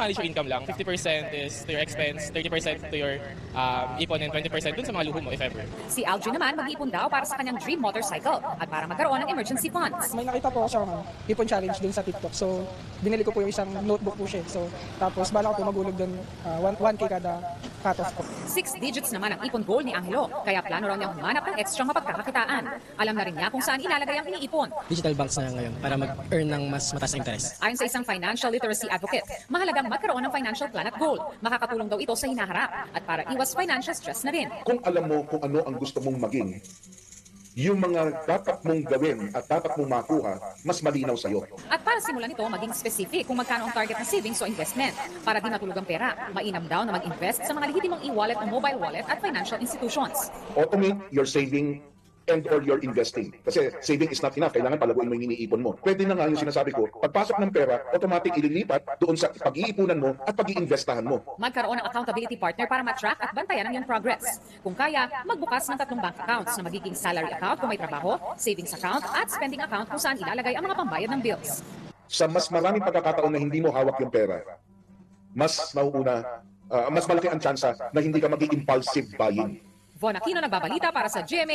manage your income lang. 50% is to your expense, 30% to your ipon, and 20% dun sa mga luho mo if ever. Si Algie naman mag-ipon daw para sa kanyang dream motorcycle at para magkaroon ng emergency funds. May nakita po ako sa ipon challenge dun sa TikTok. So, binili ko po yung isang notebook po siya. So, tapos bala ko po magulog dun 1K kada cut-off po. 6 digits naman ang ipon goal ni Angelo, kaya plano raw niyang humanap ng extra mapagkakakitaan. Alam na rin niya kung saan ilalagay ang iniipon. Digital banks na ngayon para mag-earn ng mas mataas na interest. Ayon sa isang financial literacy advocate, mahalagang magkaroon ng financial plan at goal. Makakatulong daw ito sa hinaharap at para iwas financial stress na rin. Kung alam mo kung ano ang gusto mong maging, yung mga dapat mong gawin at dapat mong makuha, mas malinaw sa'yo. At para simulan ito, maging specific kung magkano ang target ng savings o investment. Para di matulog ang pera, mainam daw na mag-invest sa mga lehitimong e-wallet o mobile wallet at financial institutions. Automate your saving and or your investing. Kasi saving is not enough. Kailangan palaguin mo yung iniipon mo. Pwede na nga yung sinasabi ko, pagpasok ng pera, automatic ililipat doon sa pag-iipunan mo at pag-iinvestahan mo. Magkaroon ng accountability partner para matrack at bantayan ang iyong progress. Kung kaya, magbukas ng 3 bank accounts na magiging salary account kung may trabaho, savings account at spending account kung saan ilalagay ang mga pambayad ng bills. Sa mas maraming pagkakataon na hindi mo hawak yung pera, mas malaki ang tsansa na hindi ka mag-impulsive buying. Von Aquino nagbabalita para sa GMA